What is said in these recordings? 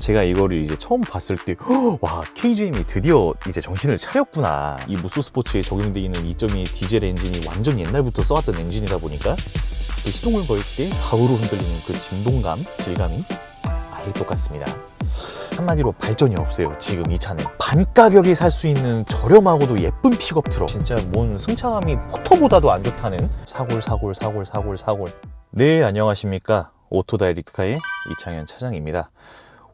제가 이거를 이제 처음 봤을 때 와, KGM이 드디어 이제 정신을 차렸구나. 이 무쏘 스포츠에 적용되어 있는 2.2 디젤 엔진이 완전 옛날부터 써왔던 엔진이다 보니까 그 시동을 걸 때 좌우로 흔들리는 그 진동감, 질감이 아예 똑같습니다. 한마디로 발전이 없어요. 지금 이 차는 반 가격에 살 수 있는 저렴하고도 예쁜 픽업 트럭. 진짜 뭔 승차감이 포터보다도 안 좋다는 사골. 네, 안녕하십니까. 오토다이렉트카의 이창현 차장입니다.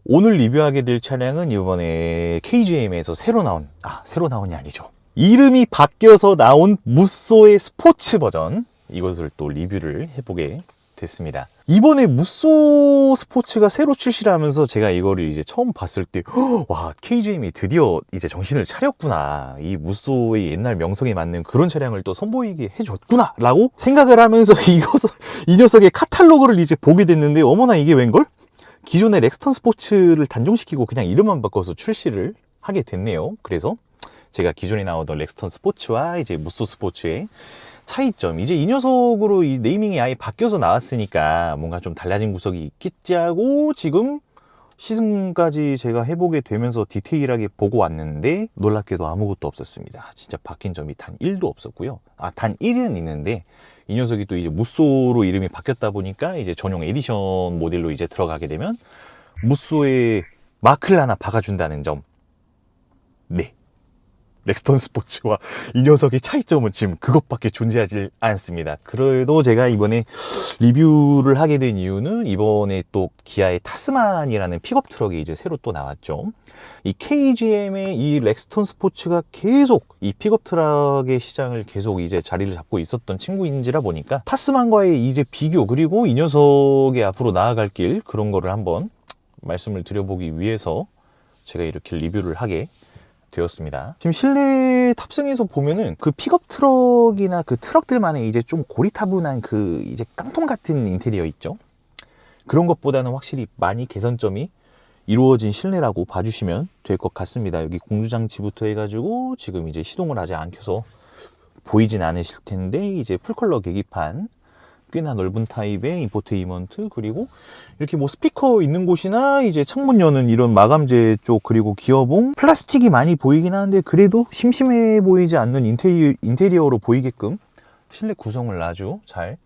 오늘 리뷰하게 될 차량은 이번에 KGM에서 새로 나온이 아니죠. 이름이 바뀌어서 나온 무쏘의 스포츠 버전, 이것을 또 리뷰를 해보게 됐습니다. 이번에 무쏘 스포츠가 새로 출시를 하면서 제가 이거를 이제 처음 봤을 때 와, KGM이 드디어 이제 정신을 차렸구나. 이 무쏘의 옛날 명성에 맞는 그런 차량을 또 선보이게 해줬구나 라고 생각을 하면서 이 녀석의 카탈로그를 이제 보게 됐는데, 어머나 이게 웬걸? 기존의 렉스턴 스포츠를 단종시키고 그냥 이름만 바꿔서 출시를 하게 됐네요. 그래서 제가 기존에 나오던 렉스턴 스포츠와 이제 무쏘 스포츠의 차이점, 이제 이 녀석으로 이 네이밍이 아예 바뀌어서 나왔으니까 뭔가 좀 달라진 구석이 있겠지 하고 지금 시승까지 제가 해보게 되면서 디테일하게 보고 왔는데 놀랍게도 아무것도 없었습니다. 진짜 바뀐 점이 단 1도 없었고요. 단 1은 있는데, 이 녀석이 또 이제 무쏘로 이름이 바뀌었다 보니까 이제 전용 에디션 모델로 이제 들어가게 되면 무쏘에 마크를 하나 박아준다는 점. 네, 렉스턴 스포츠와 이 녀석의 차이점은 지금 그것밖에 존재하지 않습니다. 그래도 제가 이번에 리뷰를 하게 된 이유는 이번에 또 기아의 타스만이라는 픽업 트럭이 이제 새로 또 나왔죠. 이 KGM의 이 렉스턴 스포츠가 계속 이 픽업 트럭의 시장을 계속 이제 자리를 잡고 있었던 친구인지라 보니까 타스만과의 이제 비교, 그리고 이 녀석의 앞으로 나아갈 길, 그런 거를 한번 말씀을 드려보기 위해서 제가 이렇게 리뷰를 하게 되었습니다. 지금 실내 탑승해서 보면은 그 픽업 트럭이나 그 트럭들만의 이제 좀 고리타분한 그 이제 깡통 같은 인테리어 있죠. 그런 것보다는 확실히 많이 개선점이 이루어진 실내라고 봐주시면 될 것 같습니다. 여기 공조장치부터 해가지고 지금 이제 시동을 아직 안 켜서 보이진 않으실 텐데, 이제 풀컬러 계기판, 꽤나 넓은 타입의 인포테인먼트, 그리고 이렇게 뭐 스피커 있는 곳이나 이제 창문 여는 이런 마감재 쪽, 그리고 기어봉 플라스틱이 많이 보이긴 하는데 그래도 심심해 보이지 않는 인테리어로 보이게끔 실내 구성을 아주 잘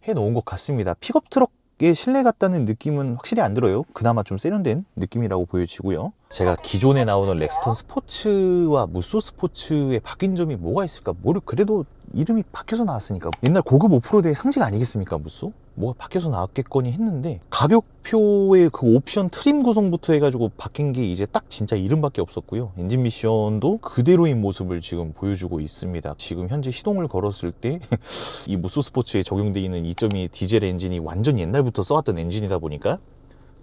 해놓은 것 같습니다. 픽업 트럭의 실내 같다는 느낌은 확실히 안 들어요. 그나마 좀 세련된 느낌이라고 보여지고요. 제가 기존에 나오는 렉스턴 스포츠와 무쏘 스포츠에 바뀐 점이 뭐가 있을까? 그래도 이름이 바뀌어서 나왔으니까 옛날 고급 오프로드의 상징 아니겠습니까? 무쏘? 뭐가 바뀌어서 나왔겠거니 했는데, 가격표의 그 옵션 트림 구성부터 해가지고 바뀐 게 이제 딱 진짜 이름밖에 없었고요. 엔진 미션도 그대로인 모습을 지금 보여주고 있습니다. 지금 현재 시동을 걸었을 때 이 무쏘 스포츠에 적용되어 있는 2.2 디젤 엔진이 완전 옛날부터 써왔던 엔진이다 보니까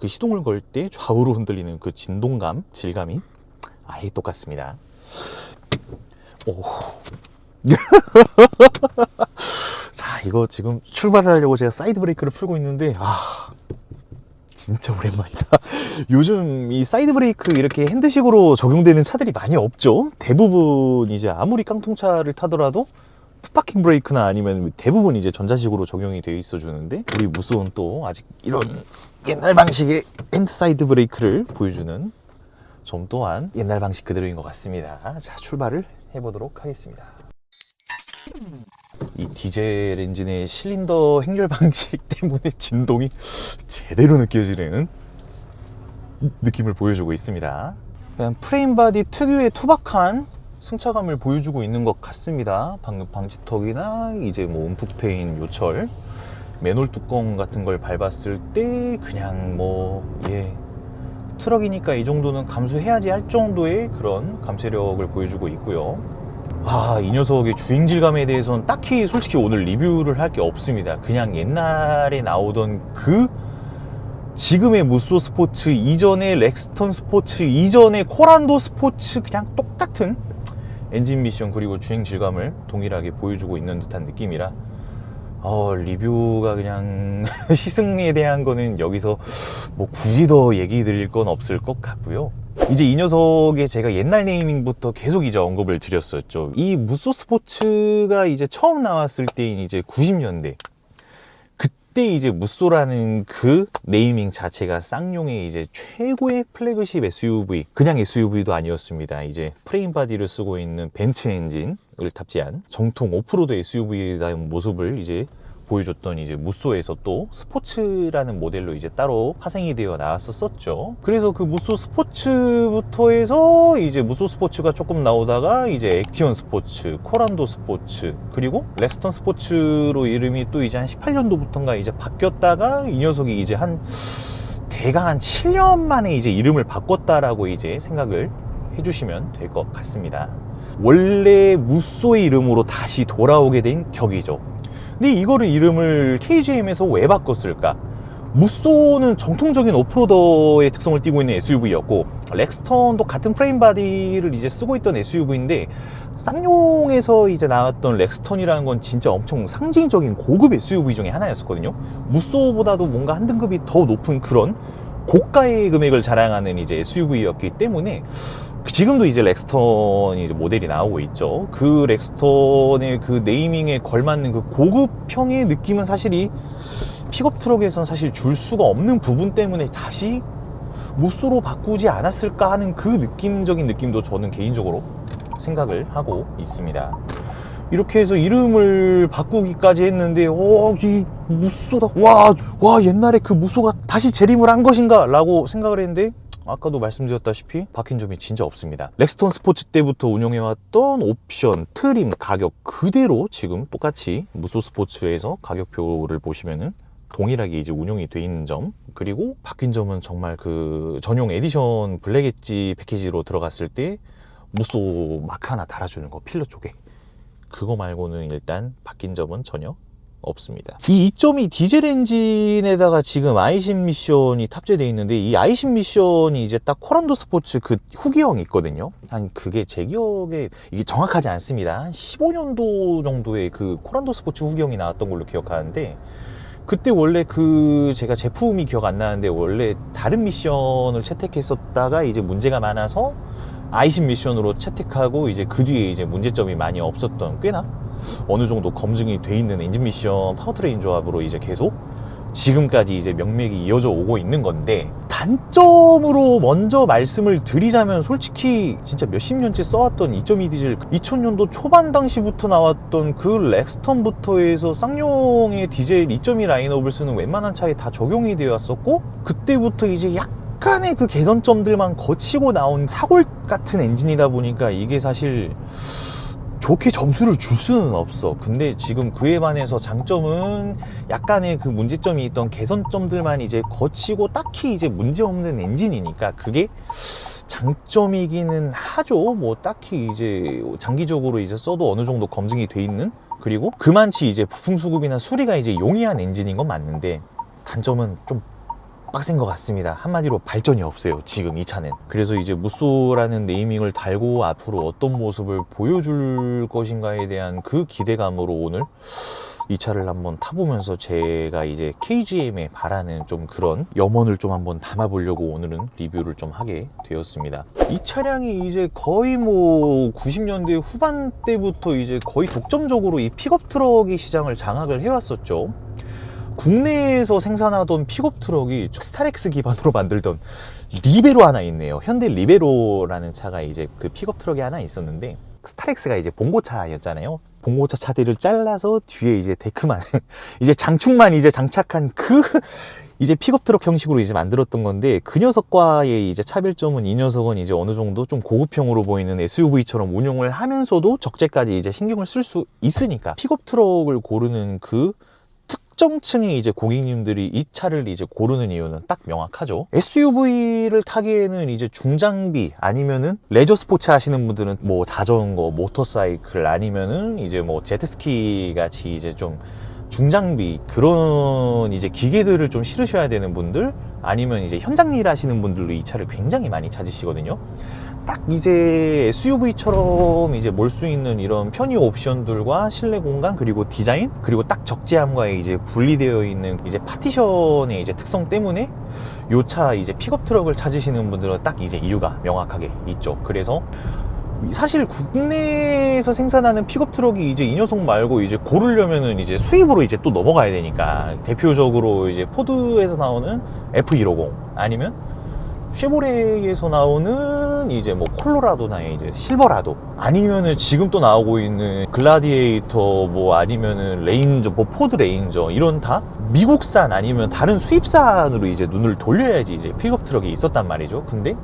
그 시동을 걸 때 좌우로 흔들리는 그 진동감, 질감이 아예 똑같습니다. 오. 자, 이거 지금 출발을 하려고 제가 사이드 브레이크를 풀고 있는데 진짜 오랜만이다. 요즘 이 사이드 브레이크 이렇게 핸드식으로 적용되는 차들이 많이 없죠. 대부분 이제 아무리 깡통차를 타더라도 풋파킹 브레이크나 아니면 대부분 이제 전자식으로 적용이 되어 있어 주는데, 우리 무쏘는 또 아직 이런 옛날 방식의 핸드 사이드 브레이크를 보여주는 점 또한 옛날 방식 그대로인 것 같습니다. 자, 출발을 해보도록 하겠습니다. 이 디젤 엔진의 실린더 행렬 방식 때문에 진동이 제대로 느껴지는 느낌을 보여주고 있습니다. 그냥 프레임 바디 특유의 투박한 승차감을 보여주고 있는 것 같습니다. 방금 방지턱이나 이제 뭐 움푹 패인 요철, 맨홀 뚜껑 같은 걸 밟았을 때 그냥 트럭이니까 이 정도는 감수해야지 할 정도의 그런 감쇄력을 보여주고 있고요. 이 녀석의 주행 질감에 대해서는 딱히 솔직히 오늘 리뷰를 할 게 없습니다. 그냥 옛날에 나오던 그 지금의 무쏘 스포츠 이전의 렉스턴 스포츠 이전의 코란도 스포츠, 그냥 똑같은 엔진 미션 그리고 주행 질감을 동일하게 보여주고 있는 듯한 느낌이라 리뷰가 그냥 시승에 대한 거는 여기서 뭐 굳이 더 얘기 드릴 건 없을 것 같고요. 이제 이 녀석의 제가 옛날 네이밍부터 계속 이제 언급을 드렸었죠. 이 무쏘 스포츠가 이제 처음 나왔을 때인 이제 90년대, 이때 이제 무쏘라는 그 네이밍 자체가 쌍용의 이제 최고의 플래그십 SUV, 그냥 SUV도 아니었습니다. 이제 프레임 바디를 쓰고 있는 벤츠 엔진을 탑재한 정통 오프로드 SUV다운 모습을 이제 보여줬던 이제 무쏘에서 또 스포츠라는 모델로 이제 따로 파생이 되어 나왔었죠. 그래서 그 무쏘 스포츠부터 해서 이제 무쏘 스포츠가 조금 나오다가 이제 액티온 스포츠, 코란도 스포츠, 그리고 렉스턴 스포츠로 이름이 또 이제 한 18년도부터인가 이제 바뀌었다가 이 녀석이 이제 대강 한 7년 만에 이제 이름을 바꿨다라고 이제 생각을 해주시면 될 것 같습니다. 원래 무쏘의 이름으로 다시 돌아오게 된 격이죠. 근데 이거를 이름을 KGM에서 왜 바꿨을까? 무쏘는 정통적인 오프로더의 특성을 띠고 있는 SUV였고, 렉스턴도 같은 프레임 바디를 이제 쓰고 있던 SUV인데, 쌍용에서 이제 나왔던 렉스턴이라는 건 진짜 엄청 상징적인 고급 SUV 중에 하나였었거든요. 무쏘보다도 뭔가 한 등급이 더 높은 그런 고가의 금액을 자랑하는 이제 SUV였기 때문에 지금도 이제 렉스턴이 이제 모델이 나오고 있죠. 그 렉스턴의 그 네이밍에 걸맞는 그 고급형의 느낌은 사실 이 픽업 트럭에선 사실 줄 수가 없는 부분 때문에 다시 무쏘로 바꾸지 않았을까 하는 그 느낌적인 느낌도 저는 개인적으로 생각을 하고 있습니다. 이렇게 해서 이름을 바꾸기까지 했는데 이 무쏘다, 와 옛날에 그 무쏘가 다시 재림을 한 것인가 라고 생각을 했는데, 아까도 말씀드렸다시피 바뀐 점이 진짜 없습니다. 렉스턴 스포츠 때부터 운영해왔던 옵션, 트림, 가격 그대로 지금 똑같이 무쏘 스포츠에서 가격표를 보시면은 동일하게 이제 운영이 돼 있는 점, 그리고 바뀐 점은 정말 그 전용 에디션 블랙 엣지 패키지로 들어갔을 때 무쏘 마크 하나 달아주는 거, 필러 쪽에, 그거 말고는 일단 바뀐 점은 전혀 없습니다. 이 2.2 디젤 엔진에다가 지금 아이신 미션이 탑재되어 있는데, 이 아이신 미션이 이제 딱 코란도 스포츠 그 후기형이 있거든요. 그게 제 기억에 이게 정확하지 않습니다. 한 15년도 정도에 그 코란도 스포츠 후기형이 나왔던 걸로 기억하는데, 그때 원래 제가 제품이 기억 안 나는데 원래 다른 미션을 채택했었다가 이제 문제가 많아서 아이신 미션으로 채택하고, 이제 그 뒤에 이제 문제점이 많이 없었던, 꽤나 어느 정도 검증이 돼 있는 엔진 미션 파워트레인 조합으로 이제 계속 지금까지 이제 명맥이 이어져 오고 있는 건데, 단점으로 먼저 말씀을 드리자면 솔직히 진짜 몇십 년째 써왔던 2.2 디젤 2000년도 초반 당시부터 나왔던 그 렉스턴부터 해서 쌍용의 디젤 2.2 라인업을 쓰는 웬만한 차에 다 적용이 되어 왔었고, 그때부터 이제 약간의 그 개선점들만 거치고 나온 사골 같은 엔진이다 보니까 이게 사실 좋게 점수를 줄 수는 없어. 근데 지금 그에 반해서 장점은 약간의 그 문제점이 있던 개선점들만 이제 거치고 딱히 이제 문제없는 엔진이니까 그게 장점이기는 하죠. 뭐 딱히 이제 장기적으로 이제 써도 어느 정도 검증이 돼 있는, 그리고 그만치 이제 부품 수급이나 수리가 이제 용이한 엔진인 건 맞는데, 단점은 좀 빡센 것 같습니다. 한마디로 발전이 없어요, 지금 이 차는. 그래서 이제 무쏘라는 네이밍을 달고 앞으로 어떤 모습을 보여줄 것인가에 대한 그 기대감으로 오늘 이 차를 한번 타보면서 제가 이제 KGM에 바라는 좀 그런 염원을 좀 한번 담아보려고 오늘은 리뷰를 좀 하게 되었습니다. 이 차량이 이제 거의 뭐 90년대 후반 때부터 이제 거의 독점적으로 이 픽업 트럭이 시장을 장악을 해왔었죠. 국내에서 생산하던 픽업 트럭이 스타렉스 기반으로 만들던 리베로 하나 있네요. 현대 리베로라는 차가 이제 그 픽업 트럭이 하나 있었는데, 스타렉스가 이제 봉고차였잖아요. 봉고차 차들을 잘라서 뒤에 이제 데크만 이제 장축만 이제 장착한 그 이제 픽업 트럭 형식으로 이제 만들었던 건데, 그 녀석과의 이제 차별점은 이 녀석은 이제 어느 정도 좀 고급형으로 보이는 SUV처럼 운용을 하면서도 적재까지 이제 신경을 쓸 수 있으니까 픽업 트럭을 고르는 그 특정층의 이제 고객님들이 이 차를 이제 고르는 이유는 딱 명확하죠. SUV를 타기에는 이제 중장비 아니면은 레저 스포츠 하시는 분들은 뭐 자전거, 모터사이클 아니면은 이제 뭐 제트스키 같이 이제 좀 중장비 그런 이제 기계들을 좀 실으셔야 되는 분들, 아니면 이제 현장 일 하시는 분들도 이 차를 굉장히 많이 찾으시거든요. 딱 이제 SUV처럼 이제 몰 수 있는 이런 편의 옵션들과 실내 공간, 그리고 디자인, 그리고 딱 적재함과의 이제 분리되어 있는 이제 파티션의 이제 특성 때문에 요 차 이제 픽업 트럭을 찾으시는 분들은 딱 이제 이유가 명확하게 있죠. 그래서 사실 국내에서 생산하는 픽업 트럭이 이제 이 녀석 말고 이제 고르려면은 이제 수입으로 이제 또 넘어가야 되니까, 대표적으로 이제 포드에서 나오는 F150 아니면 쉐보레에서 나오는 이제 뭐 콜로라도나 이제 실버라도, 아니면은 지금 또 나오고 있는 글라디에이터, 뭐 아니면은 레인저, 뭐 포드 레인저, 이런 다 미국산 아니면 다른 수입산으로 이제 눈을 돌려야지 이제 픽업 트럭이 있었단 말이죠. 근데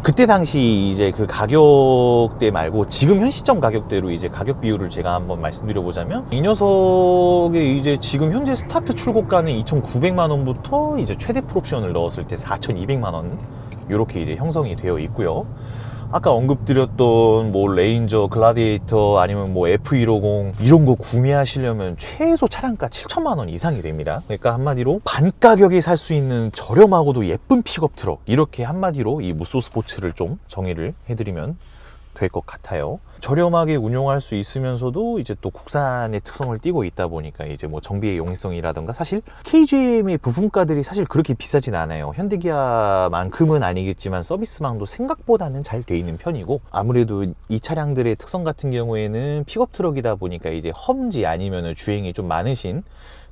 그때 당시 이제 그 가격대 말고 지금 현 시점 가격대로 이제 가격 비율을 제가 한번 말씀드려 보자면, 이 녀석의 이제 지금 현재 스타트 출고가는 2,900만 원부터 이제 최대 풀옵션을 넣었을 때 4,200만 원 이렇게 이제 형성이 되어 있고요. 아까 언급드렸던 뭐 레인저, 글라디에이터 아니면 뭐 F150 이런 거 구매하시려면 최소 차량가 7천만 원 이상이 됩니다. 그러니까 한마디로 반 가격에 살 수 있는 저렴하고도 예쁜 픽업 트럭, 이렇게 한마디로 이 무쏘 스포츠를 좀 정의를 해드리면 될 것 같아요. 저렴하게 운용할 수 있으면서도 이제 또 국산의 특성을 띠고 있다 보니까 이제 뭐 정비의 용이성이라던가, 사실 KGM의 부품가들이 사실 그렇게 비싸진 않아요. 현대기아만큼은 아니겠지만 서비스망도 생각보다는 잘 돼 있는 편이고, 아무래도 이 차량들의 특성 같은 경우에는 픽업 트럭이다 보니까 이제 험지 아니면은 주행이 좀 많으신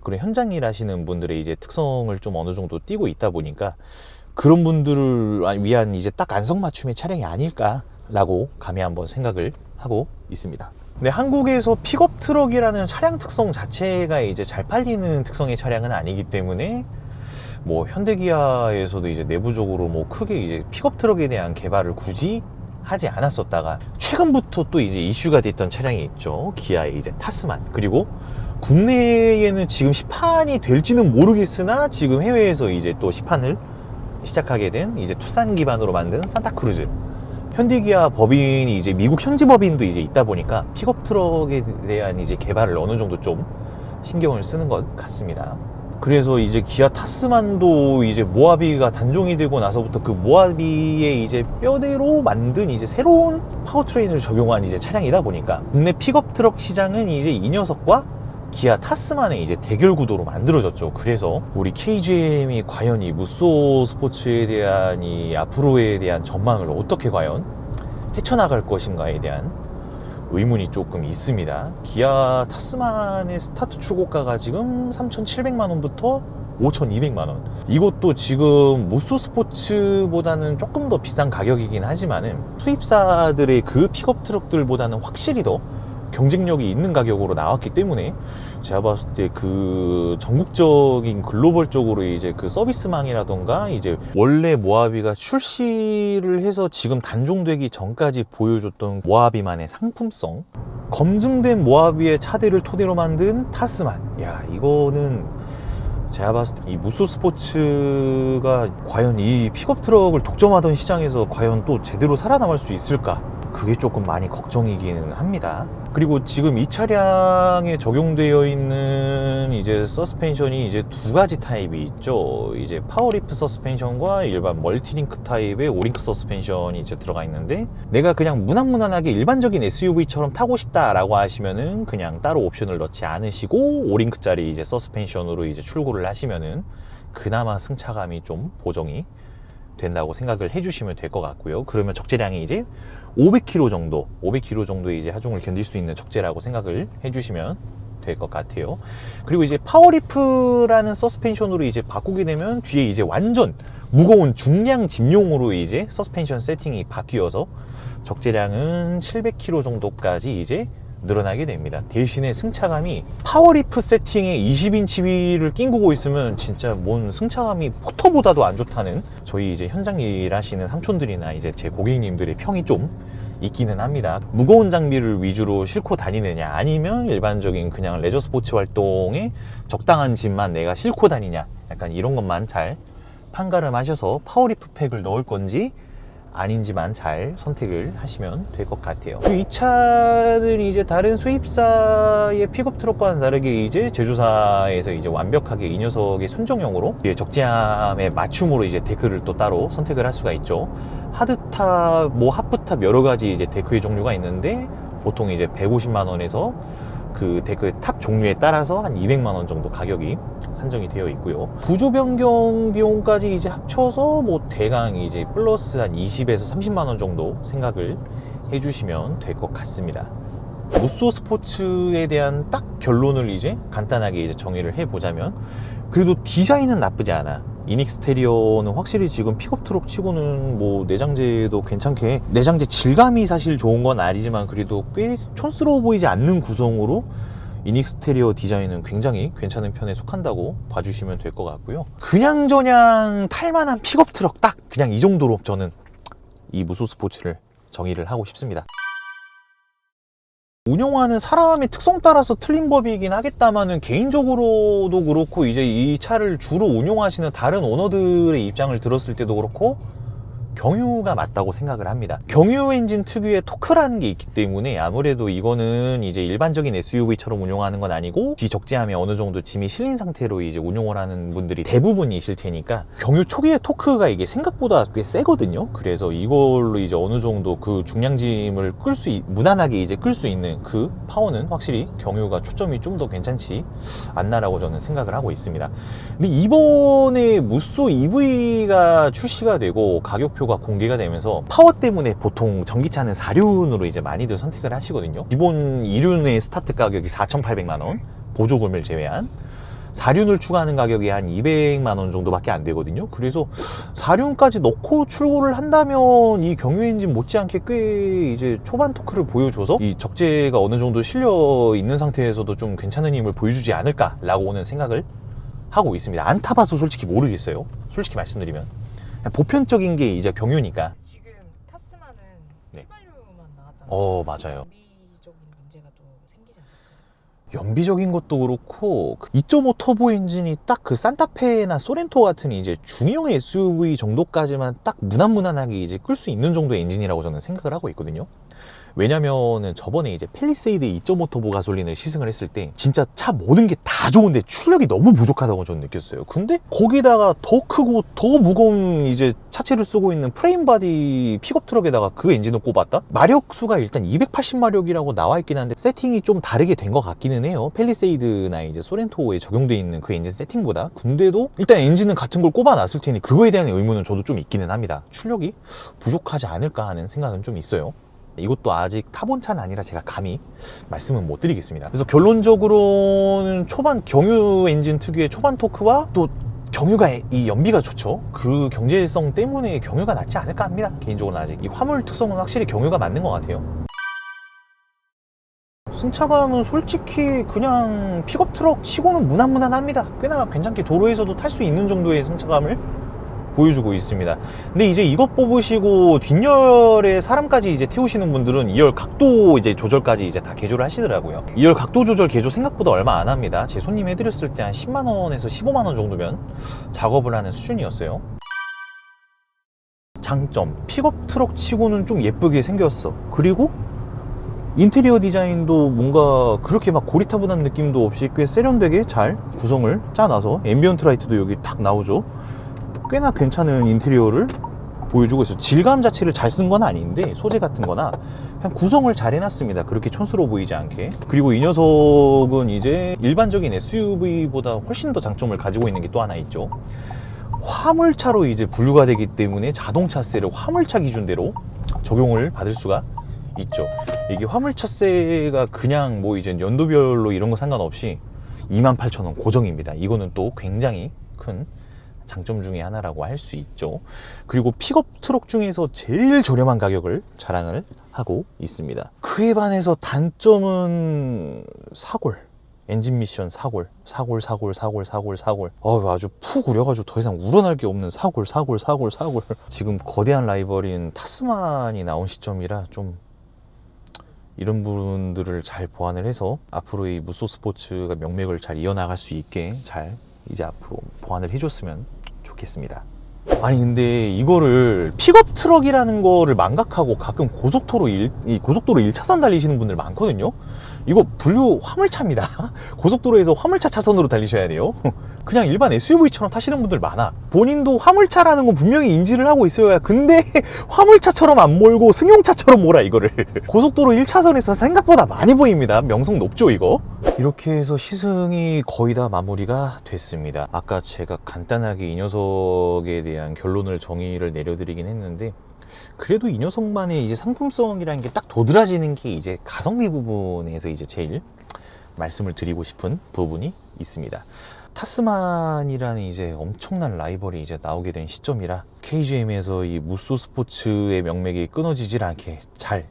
그런 현장 일 하시는 분들의 이제 특성을 좀 어느 정도 띠고 있다 보니까 그런 분들을 위한 이제 딱 안성맞춤의 차량이 아닐까 라고 감히 한번 생각을 하고 있습니다. 근데 한국에서 픽업 트럭이라는 차량 특성 자체가 이제 잘 팔리는 특성의 차량은 아니기 때문에, 뭐 현대기아에서도 이제 내부적으로 뭐 크게 이제 픽업 트럭에 대한 개발을 굳이 하지 않았었다가 최근부터 또 이제 이슈가 됐던 차량이 있죠. 기아의 이제 타스만. 그리고 국내에는 지금 시판이 될지는 모르겠으나 지금 해외에서 이제 또 시판을 시작하게 된 이제 투싼 기반으로 만든 산타크루즈. 현대기아 법인이 이제 미국 현지 법인도 이제 있다 보니까 픽업 트럭에 대한 이제 개발을 어느 정도 좀 신경을 쓰는 것 같습니다. 그래서 이제 기아 타스만도 이제 모하비가 단종이 되고 나서부터 그 모하비의 이제 뼈대로 만든 이제 새로운 파워트레인을 적용한 이제 차량이다 보니까 국내 픽업 트럭 시장은 이제 이 녀석과 기아 타스만의 이제 대결 구도로 만들어졌죠. 그래서 우리 KGM이 과연 이 무쏘 스포츠에 대한 이 앞으로에 대한 전망을 어떻게 과연 헤쳐나갈 것인가에 대한 의문이 조금 있습니다. 기아 타스만의 스타트 출고가가 지금 3,700만 원부터 5,200만 원. 이것도 지금 무쏘 스포츠보다는 조금 더 비싼 가격이긴 하지만은 수입사들의 그 픽업 트럭들보다는 확실히 더 경쟁력이 있는 가격으로 나왔기 때문에, 제가 봤을 때 그 전국적인 글로벌적으로 이제 그 서비스망이라던가 이제 원래 모하비가 출시를 해서 지금 단종되기 전까지 보여줬던 모하비만의 상품성, 검증된 모하비의 차대를 토대로 만든 타스만, 야 이거는 제가 봤을 때 이 무쏘 스포츠가 과연 이 픽업 트럭을 독점하던 시장에서 과연 또 제대로 살아남을 수 있을까, 그게 조금 많이 걱정이기는 합니다. 그리고 지금 이 차량에 적용되어 있는 이제 서스펜션이 이제 두 가지 타입이 있죠. 이제 파워리프 서스펜션과 일반 멀티링크 타입의 오링크 서스펜션이 이제 들어가 있는데, 내가 그냥 무난무난하게 일반적인 SUV처럼 타고 싶다라고 하시면은 그냥 따로 옵션을 넣지 않으시고 오링크짜리 이제 서스펜션으로 이제 출고를 하시면은 그나마 승차감이 좀 보정이 된다고 생각을 해주시면 될 것 같고요. 그러면 적재량이 이제 500km 정도의 이제 하중을 견딜 수 있는 적재라고 생각을 해주시면 될 것 같아요. 그리고 이제 파워리프라는 서스펜션으로 이제 바꾸게 되면 뒤에 이제 완전 무거운 중량 집용으로 이제 서스펜션 세팅이 바뀌어서 적재량은 700km 정도까지 이제 늘어나게 됩니다. 대신에 승차감이 파워리프 세팅에 20인치 휠을 낑구고 있으면 진짜 뭔 승차감이 포터보다도 안 좋다는 저희 이제 현장 일 하시는 삼촌들이나 이제 제 고객님들의 평이 좀 있기는 합니다. 무거운 장비를 위주로 싣고 다니느냐, 아니면 일반적인 그냥 레저 스포츠 활동에 적당한 짐만 내가 싣고 다니냐, 약간 이런 것만 잘 판가름하셔서 파워리프 팩을 넣을 건지 아닌지만 잘 선택을 하시면 될 것 같아요. 이 차들이 이제 다른 수입사의 픽업 트럭과는 다르게 이제 제조사에서 이제 완벽하게 이 녀석의 순정형으로 적재함에 맞춤으로 이제 데크를 또 따로 선택을 할 수가 있죠. 하드탑, 뭐 하프탑 여러 가지 이제 데크의 종류가 있는데, 보통 이제 150만 원에서 그 데크의 탑 종류에 따라서 한 200만 원 정도 가격이 산정이 되어 있고요. 구조 변경 비용까지 이제 합쳐서 뭐 대강 이제 플러스 한 20에서 30만 원 정도 생각을 해주시면 될 것 같습니다. 무쏘 스포츠에 대한 딱 결론을 이제 간단하게 이제 정의를 해보자면, 그래도 디자인은 나쁘지 않아. 이닉스테리어는 확실히 지금 픽업 트럭 치고는 뭐 내장재도 괜찮게, 내장재 질감이 사실 좋은 건 아니지만 그래도 꽤 촌스러워 보이지 않는 구성으로 이닉스테리어 디자인은 굉장히 괜찮은 편에 속한다고 봐주시면 될 것 같고요. 그냥저냥 탈만한 픽업 트럭 딱 그냥 이 정도로 저는 이 무쏘 스포츠를 정의를 하고 싶습니다. 운영하는 사람의 특성 따라서 틀린 법이긴 하겠다마는, 개인적으로도 그렇고 이제 이 차를 주로 운용하시는 다른 오너들의 입장을 들었을 때도 그렇고 경유가 맞다고 생각을 합니다. 경유 엔진 특유의 토크라는 게 있기 때문에 아무래도 이거는 이제 일반적인 SUV처럼 운용하는 건 아니고 뒤적지함에 어느 정도 짐이 실린 상태로 이제 운용을 하는 분들이 대부분이실 테니까, 경유 초기의 토크가 이게 생각보다 꽤 세거든요. 그래서 이걸로 이제 어느 정도 그 중량짐을 무난하게 이제 끌 수 있는 그 파워는 확실히 경유가 초점이 좀 더 괜찮지 않나라고 저는 생각을 하고 있습니다. 근데 이번에 무쏘 EV가 출시가 되고 가격표가 공개가 되면서 파워 때문에 보통 전기차는 4륜으로 이제 많이들 선택을 하시거든요. 기본 2륜의 스타트 가격이 4,800만 원, 보조금을 제외한. 4륜을 추가하는 가격이 한 200만 원 정도밖에 안 되거든요. 그래서 4륜까지 넣고 출고를 한다면 이 경유 엔진 못지않게 꽤 이제 초반 토크를 보여줘서 이 적재가 어느 정도 실려 있는 상태에서도 좀 괜찮은 힘을 보여주지 않을까라고는 생각을 하고 있습니다. 안 타봐서 솔직히 모르겠어요. 솔직히 말씀드리면 보편적인 게 이제 경유니까. 지금 타스마는 네. 휘발유만 나왔잖아요. 맞아요. 연비적인 문제가 또 생기지 않을까요? 연비적인 것도 그렇고 2.5 터보 엔진이 딱 그 산타페나 소렌토 같은 이제 중형 SUV 정도까지만 딱 무난무난하게 이제 끌 수 있는 정도의 엔진이라고 저는 생각을 하고 있거든요. 왜냐면은 저번에 이제 팰리세이드 2.5 터보 가솔린을 시승을 했을 때 진짜 차 모든 게 다 좋은데 출력이 너무 부족하다고 저는 느꼈어요. 근데 거기다가 더 크고 더 무거운 이제 차체를 쓰고 있는 프레임 바디 픽업 트럭에다가 그 엔진을 꼽았다? 마력수가 일단 280마력이라고 나와 있긴 한데 세팅이 좀 다르게 된 것 같기는 해요. 팰리세이드나 이제 소렌토에 적용돼 있는 그 엔진 세팅보다. 근데도 일단 엔진은 같은 걸 꼽아놨을 테니 그거에 대한 의문은 저도 좀 있기는 합니다. 출력이 부족하지 않을까 하는 생각은 좀 있어요. 이것도 아직 타본 차는 아니라 제가 감히 말씀은 못 드리겠습니다. 그래서 결론적으로는 초반 경유 엔진 특유의 초반 토크와 또 경유가 이 연비가 좋죠. 그 경제성 때문에 경유가 낫지 않을까 합니다. 개인적으로는 아직 이 화물 특성은 확실히 경유가 맞는 것 같아요. 승차감은 솔직히 그냥 픽업 트럭 치고는 무난무난합니다. 꽤나 괜찮게 도로에서도 탈 수 있는 정도의 승차감을 보여주고 있습니다. 근데 이제 이것 뽑으시고 뒷열에 사람까지 이제 태우시는 분들은 2열 각도 이제 조절까지 이제 다 개조를 하시더라고요. 2열 각도 조절 개조 생각보다 얼마 안 합니다. 제 손님 해드렸을 때 한 10만원에서 15만원 정도면 작업을 하는 수준이었어요. 장점, 픽업 트럭 치고는 좀 예쁘게 생겼어. 그리고 인테리어 디자인도 뭔가 그렇게 막 고리타분한 느낌도 없이 꽤 세련되게 잘 구성을 짜놔서 앰비언트 라이트도 여기 딱 나오죠. 꽤나 괜찮은 인테리어를 보여주고 있어요. 질감 자체를 잘 쓴 건 아닌데 소재 같은 거나 그냥 구성을 잘 해놨습니다. 그렇게 촌스러워 보이지 않게. 그리고 이 녀석은 이제 일반적인 SUV보다 훨씬 더 장점을 가지고 있는 게 또 하나 있죠. 화물차로 이제 분류가 되기 때문에 자동차세를 화물차 기준대로 적용을 받을 수가 있죠. 이게 화물차세가 그냥 뭐 이제 연도별로 이런 거 상관없이 28,000원 고정입니다. 이거는 또 굉장히 큰 장점 중에 하나라고 할 수 있죠. 그리고 픽업 트럭 중에서 제일 저렴한 가격을 자랑을 하고 있습니다. 그에 반해서 단점은 사골, 엔진 미션 사골. 아주 푹 우려가지고 더 이상 우러날 게 없는 사골. 지금 거대한 라이벌인 타스만이 나온 시점이라 좀 이런 부분들을 잘 보완을 해서 앞으로 이 무쏘 스포츠가 명맥을 잘 이어나갈 수 있게 잘 이제 앞으로 보완을 해줬으면 좋겠습니다. 아니 근데 이거를 픽업 트럭이라는 거를 망각하고 가끔 고속도로 1차선 달리시는 분들 많거든요. 이거 분류 화물차입니다. 고속도로에서 화물차 차선으로 달리셔야 돼요. 그냥 일반 SUV처럼 타시는 분들 많아. 본인도 화물차라는 건 분명히 인지를 하고 있어야. 근데 화물차처럼 안 몰고 승용차처럼 몰아 이거를. 고속도로 1차선에서 생각보다 많이 보입니다. 명성 높죠 이거. 이렇게 해서 시승이 거의 다 마무리가 됐습니다. 아까 제가 간단하게 이 녀석에 대한 결론을 정의를 내려드리긴 했는데, 그래도 이 녀석만의 이제 상품성이라는 게 딱 도드라지는 게 이제 가성비 부분에서 이제 제일 말씀을 드리고 싶은 부분이 있습니다. 타스만이라는 이제 엄청난 라이벌이 이제 나오게 된 시점이라 KGM에서 이 무쏘 스포츠의 명맥이 끊어지질 않게 잘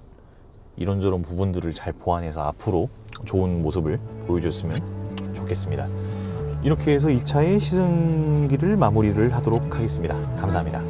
이런저런 부분들을 잘 보완해서 앞으로 좋은 모습을 보여줬으면 좋겠습니다. 이렇게 해서 이 차의 시승기를 마무리를 하도록 하겠습니다. 감사합니다.